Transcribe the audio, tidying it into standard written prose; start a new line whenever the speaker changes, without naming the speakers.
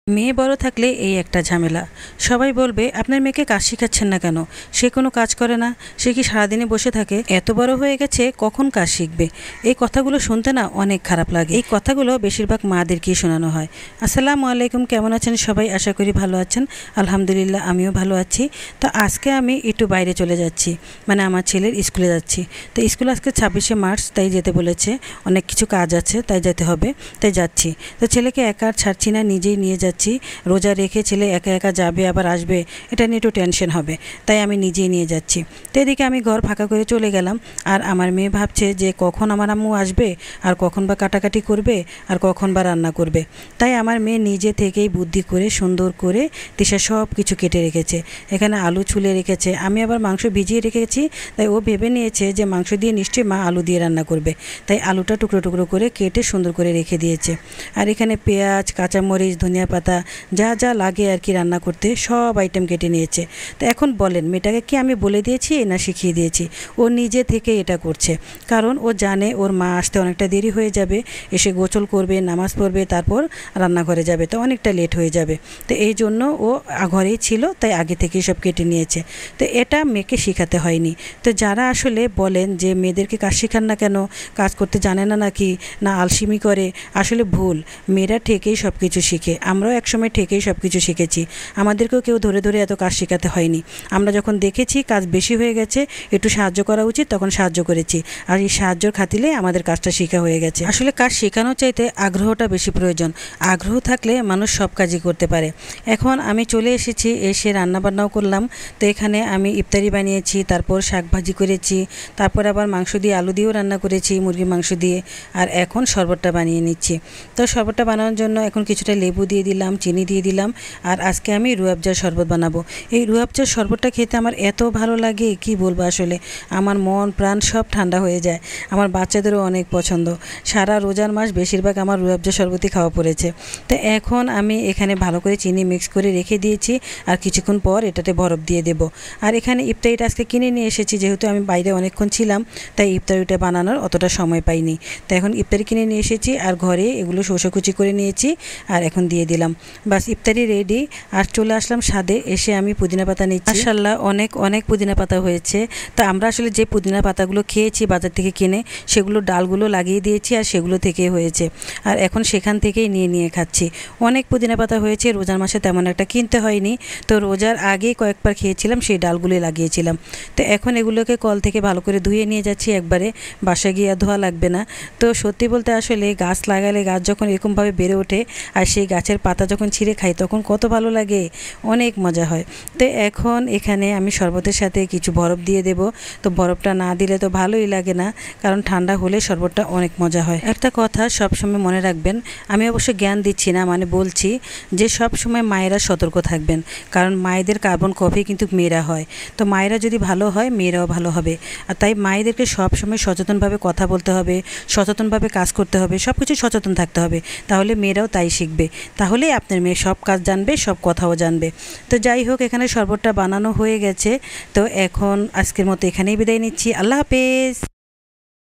মেয়ে বড় থাকলে এই একটা ঝামেলা। সবাই বলবে আপনার মেয়েকে কাজ শেখাচ্ছেন না কেন, সে কোনো কাজ করে না, সে কি সারাদিনে বসে থাকে, এত বড় হয়ে গেছে কখন কাজ শিখবে। এই কথাগুলো শুনতে না অনেক খারাপ লাগে। এই কথাগুলো বেশিরভাগ মাদেরকেই শোনানো হয়। আসসালামু আলাইকুম, কেমন আছেন সবাই? আশা করি ভালো আছেন। আলহামদুলিল্লাহ আমিও ভালো আছি। তো আজকে আমি একটু বাইরে চলে যাচ্ছি, মানে আমার ছেলের স্কুলে যাচ্ছি। তো স্কুল আজকে 26শে মার্চ, তাই যেতে বলেছে, অনেক কিছু কাজ আছে তাই যেতে হবে, তাই যাচ্ছি। তো ছেলেকে একা আর ছাড়ছি না, নিজেই নিয়ে যাচ্ছি। রোজা রেখে ছেলে একা একা যাবে আবার আসবে, এটা নিয়ে একটু টেনশন হবে, তাই আমি নিজেই নিয়ে যাচ্ছি। তো এদিকে আমি ঘর ফাঁকা করে চলে গেলাম, আর আমার মেয়ে ভাবছে যে কখন আমার আম্মু আসবে, আর কখন বা কাটাকাটি করবে, আর কখন বা রান্না করবে। তাই আমার মেয়ে নিজে থেকেই বুদ্ধি করে সুন্দর করে দিশা সব কিছু কেটে রেখেছে। এখানে আলু ছুলে রেখেছে, আমি আবার মাংস ভিজিয়ে রেখেছি, তাই ও ভেবে নিয়েছে যে মাংস দিয়ে নিশ্চয়ই মা আলু দিয়ে রান্না করবে, তাই আলুটা টুকরো টুকরো করে কেটে সুন্দর করে রেখে দিয়েছে। আর এখানে পেঁয়াজ, কাঁচামরিচ, ধনিয়া পাতা, যা যা লাগে আর কি রান্না করতে সব আইটেম কেটে নিয়েছে। তো এখন বলেন, মেয়েটাকে কি আমি বলে দিয়েছি না শিখিয়ে দিয়েছি? ও নিজে থেকে এটা করছে, কারণ ও জানে ওর মা আসতে অনেকটা দেরি হয়ে যাবে, এসে গোসল করবে, নামাজ পড়বে, তারপর রান্নাঘরে যাবে, তো অনেকটা লেট হয়ে যাবে। তো এই জন্য ও ঘরেই ছিল, তাই আগে থেকেই সব কেটে নিয়েছে। তো এটা মেয়েকে শেখাতে হয়নি। তো যারা আসলে বলেন যে মেয়েদেরকে কাজ শেখান না কেন, কাজ করতে জানে না নাকি, না আলসেমি করে, আসলে ভুল। মেয়েরা ঠিকই সব কিছু শিখে, আমরাও একসময় ঠিকই সব কিছু শিখেছি, আমাদেরকেও কেউ ধরে ধরে এত কাজ শেখাতে হয়নি। আমরা যখন দেখেছি কাজ বেশি হয়ে গেছে, একটু সাহায্য করা উচিত, তখন সাহায্য করেছি, আর এই সাহায্যর খাতিলে আমাদের কাজটা শেখা হয়ে গেছে। আসলে কাজ শেখানোর চাইতে আগ্রহটা বেশি প্রয়োজন। আগ্রহ থাকলে মানুষ সব কাজই করতে পারে। এখন আমি চলে এসেছি, এসে রান্নাবান্নাও করলাম। তো এখানে আমি ইফতারি বানিয়েছি, তারপর শাক ভাজি করেছি, তারপর আবার মাংস দিয়ে আলু দিয়েও রান্না করেছি, মুরগির মাংস দিয়ে। আর এখন শরবতটা বানিয়ে নিচ্ছি। তো শরবতটা বানানোর জন্য এখন কিছুটা লেবু দিয়ে দিলাম, চিনি দিয়ে দিলাম, আর আজকে আমি রুয়াবজার শরবত বানাবো। এই রুয়াবজার শরবতটা খেতে আমার এত ভালো লাগে, কি বলবো, আসলে আমার মন প্রাণ সব ঠান্ডা হয়ে যায়। আমার বাচ্চাদেরও অনেক পছন্দ। সারা রোজার মাস বেশিরভাগ আমার রুয়াবজার শরবতই খাওয়া পড়েছে। তো এখন আমি এখানে ভালো করে চিনি মিক্স করে রেখে দিয়েছি, আর কিছুক্ষণ পর এটাতে বরফ দিয়ে দেব। আর এখানে ইফতারিটা আজকে কিনে নিয়ে এসেছি, যেহেতু আমি বাইরে অনেকক্ষণ ছিলাম, তাই ইফতারিটা বানানোর অতটা সময় পাইনি। তো এখন ইফতারি কিনে নিয়ে এসেছি, আর ঘরে এগুলো কুচি করে নিয়েছি, আর এখন দিয়ে দিলাম। বাস ইফতারি রেডি। আর চলে আসলাম ছাদে, এসে আমি পুদিনা পাতা নিচ্ছি। মাশাআল্লাহ অনেক অনেক পুদিনা পাতা হয়েছে। তো আমরা আসলে যে পুদিনা পাতাগুলো খেয়েছি বাজার থেকে কিনে, সেগুলো ডালগুলো লাগিয়ে দিয়েছি, আর সেগুলো থেকে হয়েছে, আর এখন সেখান থেকেই নিয়ে নিয়ে খাচ্ছি। অনেক পুদিনা পাতা হয়েছে, রোজার মাসে তেমন একটা কিনতে হয়নি। তো রোজার আগে কয়েকবার খেয়েছিলাম, সেই ডালগুলোই লাগিয়েছিলাম। তো এখন এগুলোকে কল থেকে ভালো করে ধুয়ে নিয়ে যাচ্ছি একবারে, বাসায় গিয়ে ধোয়া লাগবে না। তো সত্যি বলতে আসলে গাছ লাগালে গাছ যখন এরকমভাবে বেড়ে ওঠে, আর সেই গাছের পাতা যখন ছিঁড়ে খাই তখন কত ভালো লাগে, অনেক মজা হয়। তো এখন এখানে আমি শরবতের সাথে কিছু বরফ দিয়ে দেব। তো বরফটা না দিলে তো ভালোই লাগে না, কারণ ঠান্ডা হলে শরবতটা অনেক মজা হয়। একটা কথা সবসময় মনে রাখবেন, আমি অবশ্য জ্ঞান দিচ্ছি না, মানে বলছি যে সব সময় মায়েরা সতর্ক থাকবেন, কারণ মায়েদের কার্বন কপি কিন্তু মেয়েরা হয়। তো মায়েরা যদি ভালো হয়, মেয়েরাও ভালো হবে। আর তাই মায়েদেরকে সবসময় সচেতনভাবে কথা বলতে হবে, সচেতনভাবে কাজ করতে হবে, সব কিছু সচেতন থাকতে হবে, তাহলে মেয়েরাও তাই শিখবে। তাহলেই আপনার মেয়ে সব কাজ জানবে, সব কথাও জানবে। তো যাই হোক, এখানে শরবতটা বানানো হয়ে গেছে। তো এখন আজকের মতো এখানেই বিদায় নিচ্ছি। আল্লাহ হাফেজ।